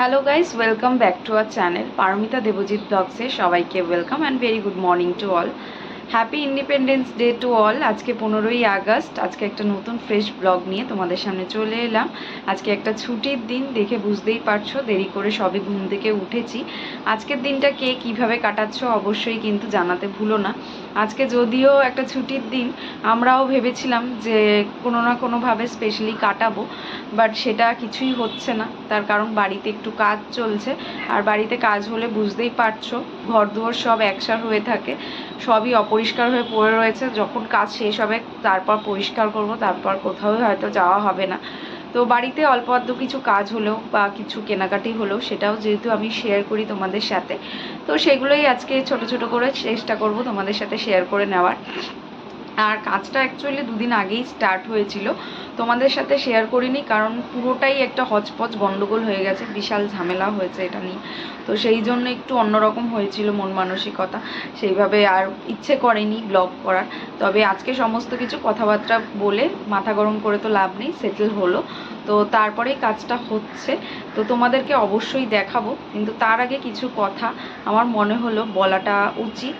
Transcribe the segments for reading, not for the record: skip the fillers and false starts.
Hello guys, welcome back to our channel Paramita Debjit ব্লগসে সবাইকে welcome and very good morning to all. Happy independence day to all. আজকে 15ই August. আজকে একটা নতুন ফ্রেশ ব্লগ নিয়ে তোমাদের সামনে চলে এলাম। আজকে একটা ছুটির দিন, দেখে বুঝতেই পারছো দেরি করে সবে ঘুম থেকে উঠেছি। আজকের দিনটা কে কীভাবে কাটাচ্ছ অবশ্যই কিন্তু জানাতে ভুলো না। আজকে যদিও একটা ছুটির দিন, আমরাও ভেবেছিলাম যে কোনো না কোনোভাবে স্পেশালি কাটাবো, বাট সেটা কিছুই হচ্ছে না। তার কারণ বাড়িতে একটু কাজ চলছে, আর বাড়িতে কাজ হলে বুঝতেই পারছো ঘরদুয়ার সব একসার হয়ে থাকে, সবই অপরিষ্কার হয়ে পড়ে রয়েছে। যখন কাজ শেষ হবে তারপর পরিষ্কার করব, তারপর কোথাও হয়তো যাওয়া হবে না। তো বাড়িতে অল্প আধটু কিছু কাজ হলেও বা কিছু কেনাকাটি হলেও সেটাও যেহেতু আমি শেয়ার করি তোমাদের সাথে, তো সেগুলোই আজকে ছোট ছোট করে চেষ্টা করব তোমাদের সাথে শেয়ার করে নেওয়ার। আর কাজটা অ্যাকচুয়ালি দুদিন আগেই স্টার্ট হয়েছিল, তোমাদের সাথে শেয়ার করিনি কারণ পুরোটাই একটা হচপচ গন্ডগোল হয়ে গেছে, বিশাল ঝামেলা হয়েছে এটা নিয়ে। তো সেই জন্য একটু অন্যরকম হয়েছিল মন মানসিকতা, সেইভাবে আর ইচ্ছে করেনি ব্লগ করার। তবে আজকে সমস্ত কিছু কথাবার্তা বলে মাথা গরম করে তো লাভ নেই, সেটেল হলো। তো তারপরেই কাজটা হচ্ছে, তো তোমাদেরকে অবশ্যই দেখাবো। কিন্তু তার আগে কিছু কথা আমার মনে হলো বলাটা উচিত,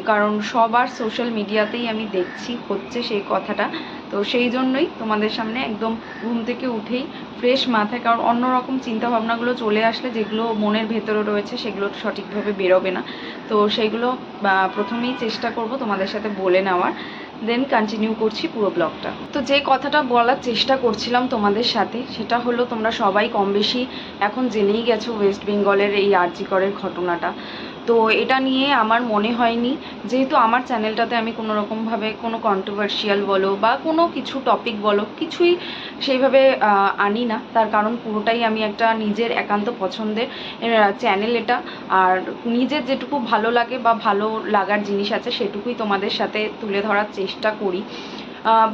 কারণ সবার সোশ্যাল মিডিয়াতেই আমি দেখছি হচ্ছে সেই কথাটা। তো সেই জন্যই তোমাদের সামনে একদম ঘুম থেকে উঠেই ফ্রেশ মাথায়, কারণ অন্যরকম চিন্তাভাবনাগুলো চলে আসলে যেগুলো মনের ভেতরে রয়েছে সেগুলো সঠিকভাবে বেরোবে না। তো সেইগুলো প্রথমেই চেষ্টা করব তোমাদের সাথে বলে নেওয়ার, দেন কন্টিনিউ করছি পুরো ব্লগটা। তো যে কথাটা বলার চেষ্টা করছিলাম তোমাদের সাথে সেটা হলো, তোমরা সবাই কম বেশি এখন জেনেই গেছো ওয়েস্ট বেঙ্গলের এই আরজি করের ঘটনাটা। তো এটা নিয়ে আমার মনে হয়নি, যেহেতু আমার চ্যানেলটাতে আমি কোনো রকমভাবে কোনো কন্ট্রোভার্সিয়াল বলো বা কোনো কিছু টপিক বলো কিছুই সেইভাবে আনি না। তার কারণ পুরোটাই আমি একটা নিজের একান্ত পছন্দের চ্যানেল এটা, আর নিজের যেটুকু ভালো লাগে বা ভালো লাগার জিনিস আছে সেটুকুই তোমাদের সাথে তুলে ধরার চেষ্টা করি।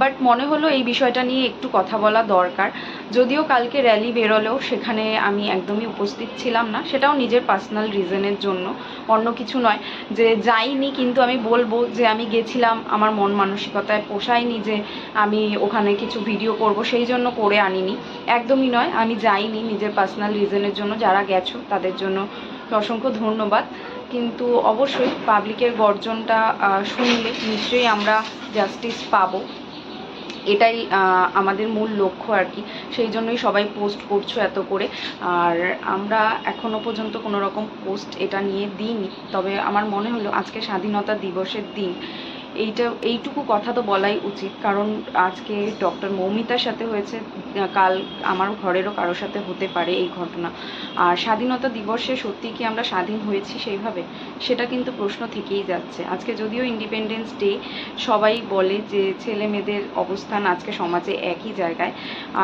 বাট মনে হলো এই বিষয়টা নিয়ে একটু কথা বলা দরকার। যদিও কালকে র্যালি বেরোলেও সেখানে আমি একদমই উপস্থিত ছিলাম না, সেটাও নিজের পার্সোনাল রিজনের জন্য, অন্য কিছু নয়। যে যাইনি, কিন্তু আমি বলবো যে আমি গেছিলাম, আমার মন মানসিকতায় পোষায়নি যে আমি ওখানে কিছু ভিডিও করব, সেই জন্য করে আনিনি, একদমই নয়। আমি যাইনি নিজের পার্সোনাল রিজনের জন্য। যারা গেছো তাদের জন্য অসংখ্য ধন্যবাদ। কিন্তু অবশ্যই পাবলিকের গর্জনটা শুনলে নিশ্চয়ই আমরা জাস্টিস পাবো, এটাই আমাদের মূল লক্ষ্য আর কি। সেই জন্যই সবাই পোস্ট করছো এত করে। আর আমরা এখনও পর্যন্ত কোনো রকম পোস্ট এটা নিয়ে দিইনি, তবে আমার মনে হলো আজকে স্বাধীনতা দিবসের দিন এইটুকু কথা তো বলাই উচিত, কারণ আজকে ডক্টর মৌমিতার সাথে হয়েছে, কাল আমার ঘরেরও কারোর সাথে হতে পারে এই ঘটনা। আর স্বাধীনতা দিবসে সত্যি কি আমরা স্বাধীন হয়েছি সেইভাবে, সেটা কিন্তু প্রশ্ন থেকেই যাচ্ছে। আজকে যদিও ইন্ডিপেন্ডেন্স ডে, সবাই বলে যে ছেলে মেয়েদের অবস্থান আজকে সমাজে একই জায়গায়,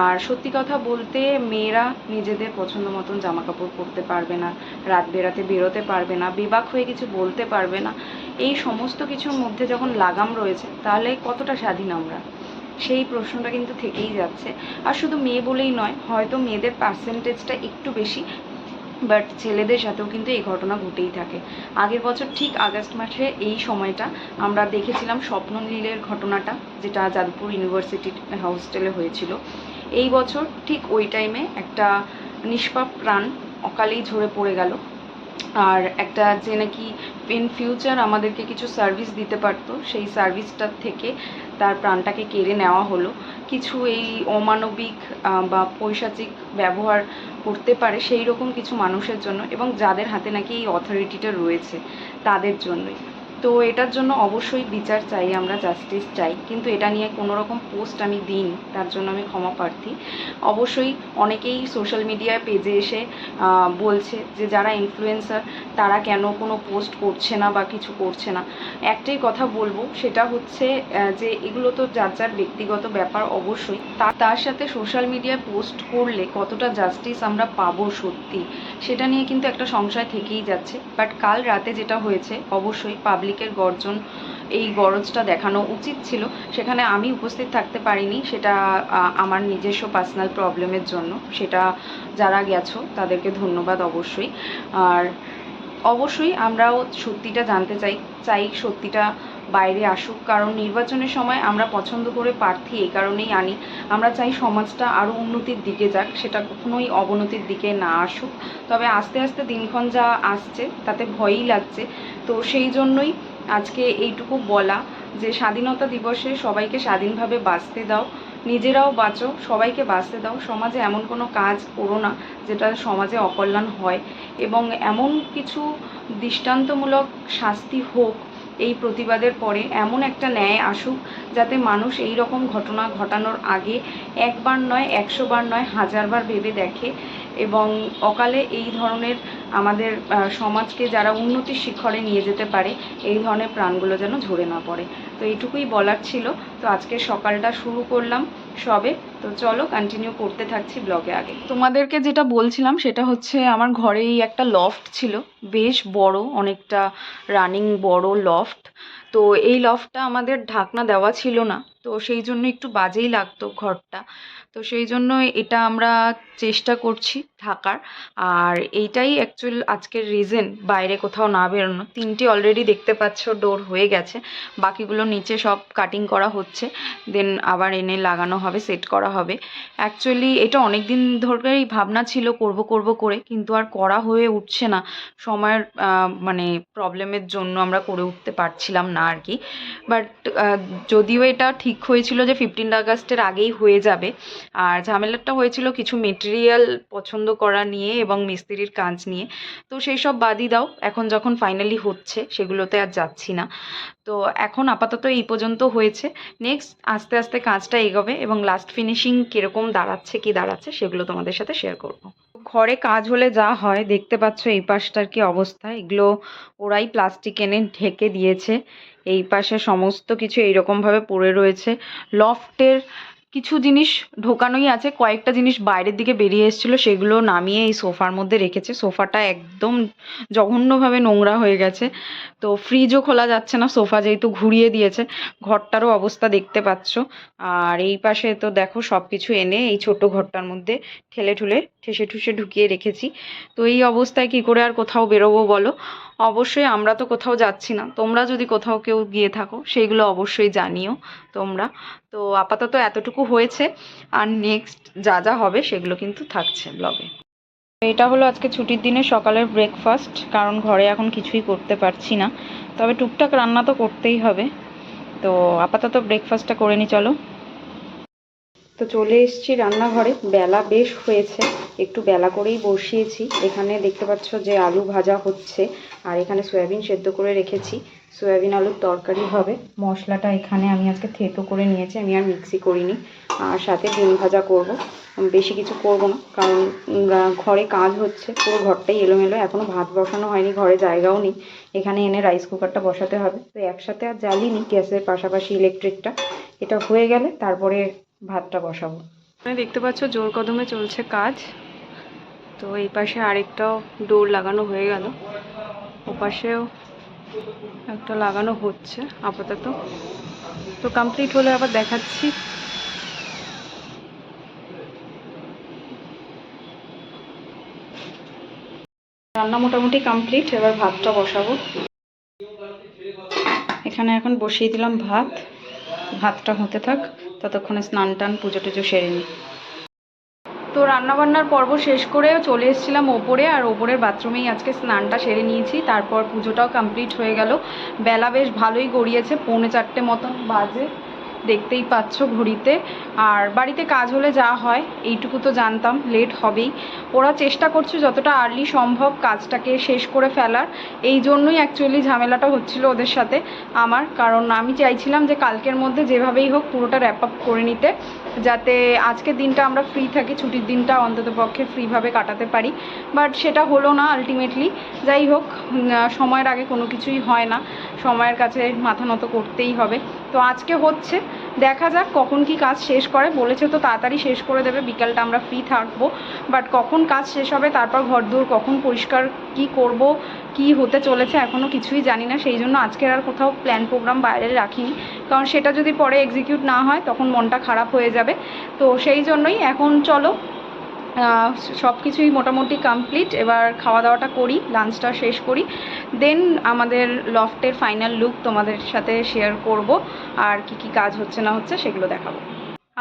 আর সত্যি কথা বলতে মেয়েরা নিজেদের পছন্দ মতন জামাকাপড় পরতে পারবে না, রাত বেরাতে বেরোতে পারবে না, বেবাক হয়ে কিছু বলতে পারবে না। এই সমস্ত কিছুর মধ্যে যখন লাগাম রয়েছে তাহলে কতটা স্বাধীন আমরা, সেই প্রশ্নটা কিন্তু থেকেই যাচ্ছে। আর শুধু মেয়ে বলেই নয়, হয়তো মেয়েদের পার্সেন্টেজটা একটু বেশি, বাট ছেলেদের সাথেও কিন্তু এই ঘটনা ঘটেই থাকে। আগের বছর ঠিক আগস্ট মাসে এই সময়টা আমরা দেখেছিলাম স্বপ্ননীলের ঘটনাটা, যেটা যাদবপুর ইউনিভার্সিটি হোস্টেলে হয়েছিল। এই বছর ঠিক ওই টাইমে একটা নিষ্পাপ প্রাণ অকালেই ঝরে পড়ে গেল, আর একটা যে নাকি ইন ফিউচার আমাদেরকে কিছু সার্ভিস দিতে পারতো, সেই সার্ভিসটার থেকে তার প্রাণটাকে কেড়ে নেওয়া হলো। কিছু এই অমানবিক বা পৈশাচিক ব্যবহার করতে পারে সেই রকম কিছু মানুষের জন্য, এবং যাদের হাতে নাকি এই অথরিটিটা রয়েছে তাদের জন্যই। তো এটার জন্য অবশ্যই বিচার চাই, আমরা জাস্টিস চাই, কিন্তু এটা নিয়ে কোনো রকম পোস্ট আমি দিইনি, তার জন্য আমি ক্ষমা প্রার্থী। অবশ্যই অনেকেই সোশ্যাল মিডিয়ায় পেজে এসে বলছে যে যারা ইনফ্লুয়েন্সার তারা কেন কোনো পোস্ট করছে না বা কিছু করছে না। একটাই কথা বলবো, সেটা হচ্ছে যে এগুলো তো যার যার ব্যক্তিগত ব্যাপার, অবশ্যই তার সাথে সোশ্যাল মিডিয়ায় পোস্ট করলে কতটা জাস্টিস আমরা পাবো সত্যি, সেটা নিয়ে কিন্তু একটা সংশয় থেকেই যাচ্ছে। বাট কাল রাতে যেটা হয়েছে, অবশ্যই পাবলিকের গর্জন, এই গরজটা দেখানো উচিত ছিল, সেখানে আমি উপস্থিত থাকতে পারিনি, সেটা আমার নিজস্ব পার্সোনাল প্রবলেমের জন্য। সেটা যারা গেছো তাদেরকে ধন্যবাদ অবশ্যই। আর অবশ্যই আমরাও সত্যিটা জানতে চাই, সত্যিটা বাইরে আসুক, কারণ নির্বাচনের সময় আমরা পছন্দ করে প্রার্থী এই কারণেই আনি, আমরা চাই সমাজটা আরও উন্নতির দিকে যাক, সেটা কখনোই অবনতির দিকে না আসুক। তবে আস্তে আস্তে দিনক্ষণ যা আসছে তাতে ভয়ই লাগছে। তো সেই জন্যই আজকে এইটুকু বলা যে স্বাধীনতা দিবসে সবাইকে স্বাধীনভাবে বাঁচতে দাও, নিজেরাও বাঁচো, সবাইকে বাঁচতে দাও। সমাজে এমন কোনো কাজ করো না যেটা সমাজে অকল্যাণ হয়, এবং এমন কিছু দৃষ্টান্তমূলক শাস্তি হোক এই প্রতিবাদের পরে, এমন একটা ন্যায় আসুক যাতে মানুষ এই রকম ঘটনা ঘটানোর আগে একবার নয় 100 বার নয় 1000 বার ভেবে দেখে, এবং অকালে এই ধরনের আমাদের সমাজকে যারা উন্নতির শিখরে নিয়ে যেতে পারে এই ধরনের প্রাণগুলো যেন ঝরে না পড়ে। তো এইটুকুই বলার ছিল। তো আজকে সকালটা শুরু করলাম সবে, তো চলো কন্টিনিউ করতে থাকছি ব্লগে। আগে তোমাদেরকে যেটা বলছিলাম সেটা হচ্ছে আমার ঘরেই একটা লফট ছিল, বেশ বড়, অনেকটা রানিং বড় লফট। তো এই লফটটা আমাদের ঢাকনা দেওয়া ছিল না, তো সেই জন্য একটু বাজেই লাগতো ঘরটা। তো সেই জন্য এটা আমরা চেষ্টা করছি ঢাকার। আর এইটাই অ্যাকচুয়াল আজকের রিজন বাইরে কোথাও না বেরোনো। 3টে অলরেডি দেখতে পাচ্ছ ডোর হয়ে গেছে, বাকিগুলো নিচে সব কাটিং করা হচ্ছে, দেন আবার এনে লাগানো হবে, সেট করা হবে। অ্যাকচুয়ালি এটা অনেক দিন ধরেই ভাবনা ছিল করব করব করে, কিন্তু আর করা হয়ে উঠছে না। সময়ের মানে প্রবলেমের জন্য আমরা করে উঠতে পারছিলাম না আর কি। বাট যদিও এটা ঠিক হয়েছিল যে 15 আগস্টের আগেই হয়ে যাবে, আর ঝামেলাটা হয়েছিল কিছু মেটেরিয়াল পছন্দ করা নিয়ে এবং মিস্ত্রির কাজ নিয়ে। তো সেই সব বাদই দাও, এখন যখন ফাইনালি হচ্ছে সেগুলোতে আর যাচ্ছি না। তো এখন আপাতত এই পর্যন্ত হয়েছে, নেক্সট আস্তে আস্তে কাজটা এগোবে এবং লাস্ট ফিনিশিং কীরকম দাঁড়াচ্ছে কি দাঁড়াচ্ছে সেগুলো তোমাদের সাথে শেয়ার করব। ঘরে কাজ হলে যা হয় দেখতে পাচ্ছ, এই পাশটার কি অবস্থা, এগুলো ওরাই প্লাস্টিক এনে ঢেকে দিয়েছে। এই পাশে সমস্ত কিছু এইরকমভাবে পড়ে রয়েছে। লফটের কিছু জিনিস ঢোকানোই আছে, কয়েকটা জিনিস বাইরের দিকে বেরিয়ে এসেছিলো, সেগুলো নামিয়ে এই সোফার মধ্যে রেখেছে। সোফাটা একদম জঘন্যভাবে নোংরা হয়ে গেছে, তো ফ্রিজও খোলা যাচ্ছে না, সোফা যেহেতু ঘুরিয়ে দিয়েছে। ঘরটারও অবস্থা দেখতে পাচ্ছ। আর এই পাশে তো দেখো সব কিছু এনে এই ছোট ঘরটার মধ্যে ঠেলে ঠুলে ঠেসে ঠুসে ঢুকিয়ে রেখেছি। তো এই অবস্থায় কি করে আর কোথাও বেরোবো বলো? অবশ্যই আমরা তো কোথাও যাচ্ছি না, তোমরা যদি কোথাও কেউ গিয়ে থাকো সেইগুলো অবশ্যই জানিও তোমরা। তো আপাতত এতটুকু হয়েছে, আর নেক্সট যা যা হবে সেগুলো কিন্তু থাকছে ব্লগে। এটা হলো আজকে ছুটির দিনে সকালের ব্রেকফাস্ট, কারণ ঘরে এখন কিছুই করতে পারছি না, তবে টুকটাক রান্না তো করতেই হবে। তো আপাতত ব্রেকফাস্টটা করে নি চলো। তো চলে এসেছি রান্নাঘরে, বেলা বেশ হয়েছে, একটু বেলা করেই বসিয়েছি। এখানে দেখতে পাচ্ছ যে আলু ভাজা হচ্ছে, আর এখানে সয়াবিন সেদ্ধ করে রেখেছি, সয়াবিন আলুর তরকারি হবে। মশলাটা এখানে আমি আজকে থেতো করে নিয়েছি, আমি আর মিক্সি করিনি। আর সাথে ডিম ভাজা করব, বেশি কিছু করব না, কারণ ঘরে কাজ হচ্ছে, পুরো ঘরটাই এলোমেলো। এখনও ভাত বসানো হয়নি, ঘরে জায়গাও নেই, এখানে এনে রাইস কুকারটা বসাতে হবে। তো একসাথে আর জ্বালিনি, গ্যাসের পাশাপাশি ইলেকট্রিকটা, এটা হয়ে গেলে তারপরে ভাতটা বসাবো। দেখতে পাচ্ছ জোর কদমে চলছে কাজ। তো এই পাশে আরেকটাও ডোর লাগানো হয়ে গেল, ওপাশেও একটা লাগানো হচ্ছে আপাতত। তো কমপ্লিট হলে আবার দেখাচ্ছি। রান্না মোটামুটি কমপ্লিট, এবার ভাতটা বসাবো। এখানে এখন বসিয়ে দিলাম ভাত, ভাতটা হতে থাক, ততক্ষণে স্নান টান পুজো টুজো সেরে নিই। তো রান্নাবান্নার পর্ব শেষ করে চলে এসেছিলাম ওপরে, আর ওপরের বাথরুমেই আজকে স্নানটা সেরে নিয়েছি। তারপর পুজোটাও কমপ্লিট হয়ে গেল। বেলা বেশ ভালোই গড়িয়েছে, 3:45 মতন বাজে, দেখতেই পাচ্ছ ঘড়িতে। আর বাড়িতে কাজ হলে যা হয়, এইটুকু তো জানতাম লেট হবেই। ওরা চেষ্টা করছে যতটা আর্লি সম্ভব কাজটাকে শেষ করে ফেলার, এই জন্যই অ্যাকচুয়ালি ঝামেলাটা হচ্ছিল ওদের সাথে আমার। কারণ আমি চাইছিলাম যে কালকের মধ্যে যেভাবেই হোক পুরোটা র্যাপ আপ করে নিতে, যাতে আজকের দিনটা আমরা ফ্রি থাকি, ছুটির দিনটা অন্ততপক্ষে ফ্রিভাবে কাটাতে পারি। বাট সেটা হলো না আলটিমেটলি। যাই হোক, সময়ের আগে কোনো কিছুই হয় না, সময়ের কাছে মাথা নত করতেই হবে। তো আজকে হচ্ছে, দেখা যাক কখন কি কাজ শেষ করে। বলেছে তো তাড়াতাড়ি শেষ করে দেবে, বিকালটা আমরা ফ্রি থাকবো। বাট কখন কাজ শেষ হবে, তারপর ঘরদোর কখন পরিষ্কার কি করব, কি হতে চলেছে এখনও কিছুই জানি না। সেই জন্য আজকের আর কোথাও প্ল্যান প্রোগ্রাম বাইরে রাখিনি, কারণ সেটা যদি পরে এক্সিকিউট না হয় তখন মনটা খারাপ হয়ে যাবে। তো সেই জন্যই এখন চলো সব কিছুই মোটামুটি কমপ্লিট। এবার খাওয়া দাওয়াটা করি, লাঞ্চটা শেষ করি, দেন আমাদের লফটের ফাইনাল লুক তোমাদের সাথে শেয়ার করব, আর কি কি কাজ হচ্ছে না হচ্ছে সেগুলো দেখাবো।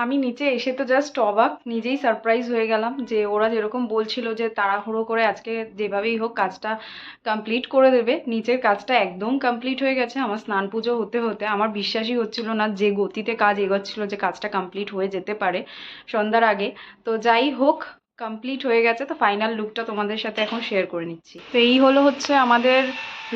আমি নিচে এসে তো জাস্ট অবাক, নিজেই সারপ্রাইজ হয়ে গেলাম যে ওরা যেরকম বলছিল যে তাড়াহুড়ো করে আজকে যেভাবেই হোক কাজটা কমপ্লিট করে দেবে, নিচের কাজটা একদম কমপ্লিট হয়ে গেছে। আমার স্নান পুজো হতে হতে আমার বিশ্বাসই হচ্ছিল না যে গতিতে কাজ এগোচ্ছিল যে কাজটা কমপ্লিট হয়ে যেতে পারে সন্ধ্যার আগে। তো যাই হোক, কমপ্লিট হয়ে গেছে। তো ফাইনাল লুকটা তোমাদের সাথে এখন শেয়ার করে নিচ্ছি। তো এই হচ্ছে আমাদের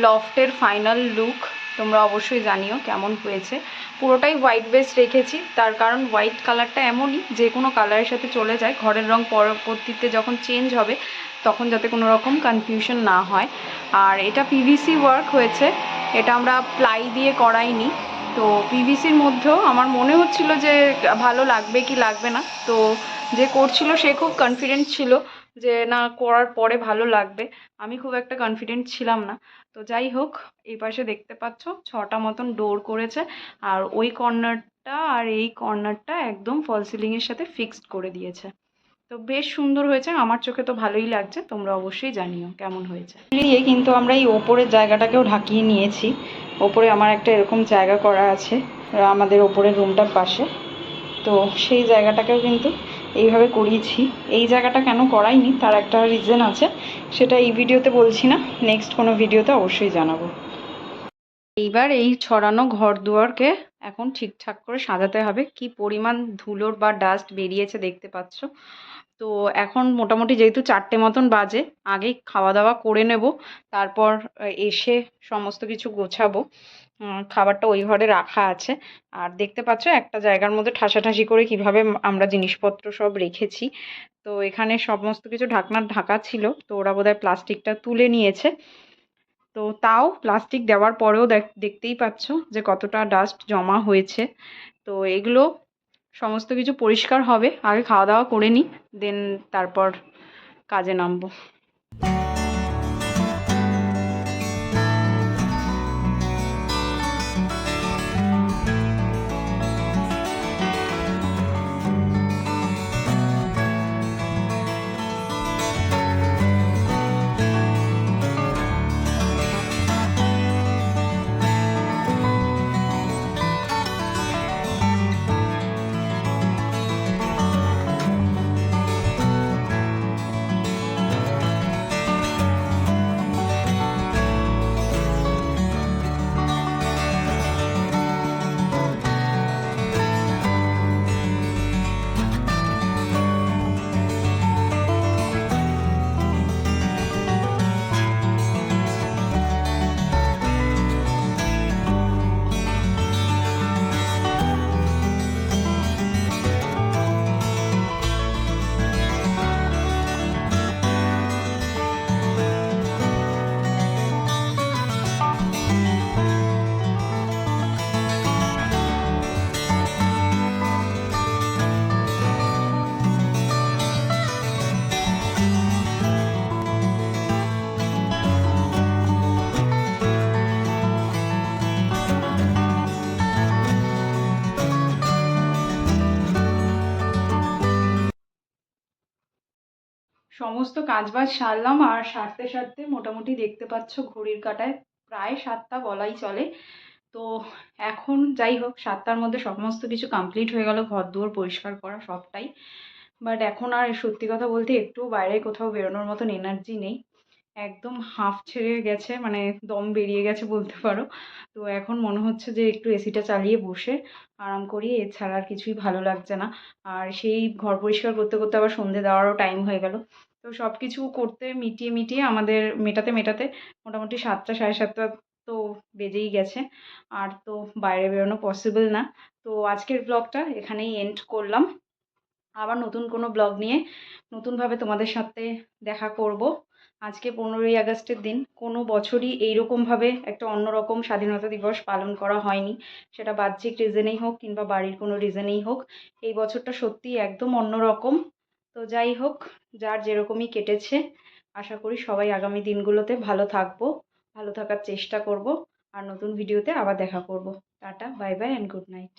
লফটের ফাইনাল লুক। তোমরা অবশ্যই জানিও কেমন হয়েছে। পুরোটাই হোয়াইট বেস রেখেছি, তার কারণ হোয়াইট কালারটা এমনই যে কোনো কালারের সাথে চলে যায়, ঘরের রং পরবর্তীতে যখন চেঞ্জ হবে তখন যাতে কোনো রকম কনফিউশন না হয়। আর এটা পিভিসি ওয়ার্ক হয়েছে, এটা আমরা প্লাই দিয়ে করাইনি। তো পিভিসির মধ্যেও আমার মনে হচ্ছিল যে ভালো লাগবে কি লাগবে না। তো যে করছিল সে খুব কনফিডেন্ট ছিল যে না, করার পরে ভালো লাগবে। আমি খুব একটা কনফিডেন্ট ছিলাম না। তো যাই হোক, এই পাশে দেখতে পাচ্ছ 6টা মতন ডোর করেছে, আর ওই কর্নারটা আর এই কর্নারটা একদম ফল সিলিংয়ের সাথে ফিক্সড করে দিয়েছে। তো বেশ সুন্দর হয়েছে, আমার চোখে তো ভালোই লাগছে। তোমরা অবশ্যই জানিও কেমন হয়েছে। কিন্তু আমরা এই ওপরের জায়গাটাকেও ঢাকিয়ে নিয়েছি। ওপরে আমার একটা এরকম জায়গা করা আছে আমাদের ওপরের রুমটার পাশে, তো সেই জায়গাটাকেও কিন্তু এইভাবে করিয়েছি। এই জায়গাটা কেন করাইনি তার একটা রিজন আছে, সেটা এই ভিডিওতে বলছি না, নেক্সট কোনো ভিডিওতে অবশ্যই জানাবো। এইবার এই ছড়ানো ঘর দুয়ারকে এখন ঠিকঠাক করে সাজাতে হবে। কি পরিমাণ ধুলোর বা ডাস্ট বেরিয়েছে দেখতে পাচ্ছ। তো এখন মোটামুটি যেহেতু 4টে মতন বাজে, আগেই খাওয়া দাওয়া করে নেব, তারপর এসে সমস্ত কিছু গোছাবো। খাবারটা ওই ঘরে রাখা আছে। আর দেখতে পাচ্ছ একটা জায়গার মধ্যে ঠাসাঠাসি করে কিভাবে আমরা জিনিসপত্র সব রেখেছি। তো এখানে সমস্ত কিছু ঢাকনার ঢাকা ছিল, তো ওরা বোধহয় প্লাস্টিকটা তুলে নিয়েছে। তো তাও প্লাস্টিক দেওয়ার পরেও দেখতেই পাচ্ছ যে কতটা ডাস্ট জমা হয়েছে। তো এগুলো সমস্ত কিছু পরিষ্কার হবে, আগে খাওয়া দাওয়া করে নিই, দেন তারপর কাজে নামবো। সমস্ত কাজবাজ সারলাম, আর সারতে সারতে মোটামুটি দেখতে পাচ্ছ ঘড়ির কাঁটায় প্রায় 7টা বলাই চলে। তো এখন যাই হোক, 7টার মধ্যে সমস্ত কিছু কমপ্লিট হয়ে গেল, ঘর দুয়ার পরিষ্কার করা সবটাই। বাট এখন আর সত্যি কথা বলতে একটু বাইরে কোথাও বেরোনোর মতন এনার্জি নেই, একদম হাঁফ ছেড়ে গেছে, মানে দম বেরিয়ে গেছে বলতে পারো। তো এখন মনে হচ্ছে যে একটু এসিটা চালিয়ে বসে আরাম করি, এছাড়া আর কিছুই ভালো লাগছে না। আর সেই ঘর পরিষ্কার করতে করতে আবার সন্ধে দেওয়ারও টাইম হয়ে গেল। তো সব কিছু করতে মিটিয়ে মিটিয়ে আমাদের মেটাতে মেটাতে মোটামুটি 7টা 7:30 তো বেজেই গেছে। আর তো বাইরে বেরোনো পসিবল না। তো আজকের ব্লগটা এখানেই এন্ড করলাম। আবার নতুন কোনো ব্লগ নিয়ে নতুনভাবে তোমাদের সাথে দেখা করব। আজকে 15ই আগস্টের দিন, কোনো বছরই এইরকমভাবে একটা অন্যরকম স্বাধীনতা দিবস পালন করা হয়নি, সেটা বাহ্যিক রিজনেই হোক কিংবা বাড়ির কোনো রিজনেই হোক। এই বছরটা সত্যিই একদম অন্যরকম। তো যাই হোক, যার যেরকমই কেটেছে, আশা করি সবাই আগামী দিনগুলোতে ভালো থাকবো, ভালো থাকার চেষ্টা করব। আর নতুন ভিডিওতে আবার দেখা করব। Tata, bye bye and good night.